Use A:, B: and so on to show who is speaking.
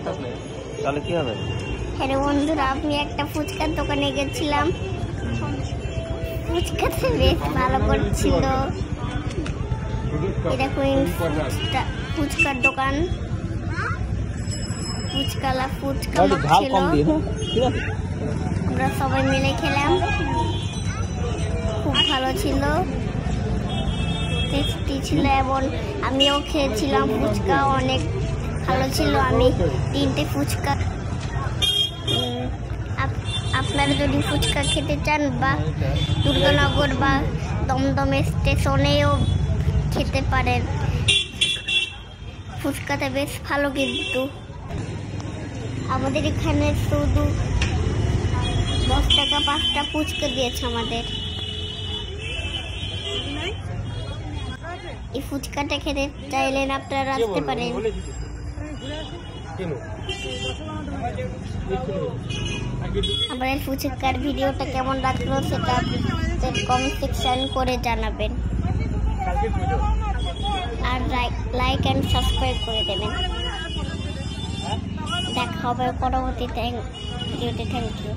A: থাকলে তাহলে কি হবে?
B: হ্যাঁ বন্ধুরা, আমি একটা ফুচকার দোকানে গেছিলাম। ফুচকাতে বেশ ভালো করছিল। এরকম ফুচকার দোকান, ফুচকা ছিল। আমরা সবাই মিলে খেলাম, খুব ভালো ছিল, টেস্টি ছিল এবং আমিও খেয়েছিলাম। ফুচকা অনেক ভালো ছিল। আমি 3টে ফুচকা। আপনারা যদি ফুচকা খেতে চান বা দুর্গানগর বা দমদম স্টেশনেও খেতে পারেন। ফুচকাটা বেশ ভালো, কিন্তু আমাদের এখানে শুধু 10 টাকা 5টা ফুচকা দিয়েছে আমাদের। এই ফুচকাটা খেতে চাইলেন আপনারা আসতে পারেন। আমাদের ফুচকার ভিডিওটা কেমন লাগলো সেটা কমেন্ট সেকশন করে জানাবেন, আর লাইক অ্যান্ড সাবস্ক্রাইব করে দেবেন। দেখা হবে পরবর্তী ভিডিওতে। Thank you.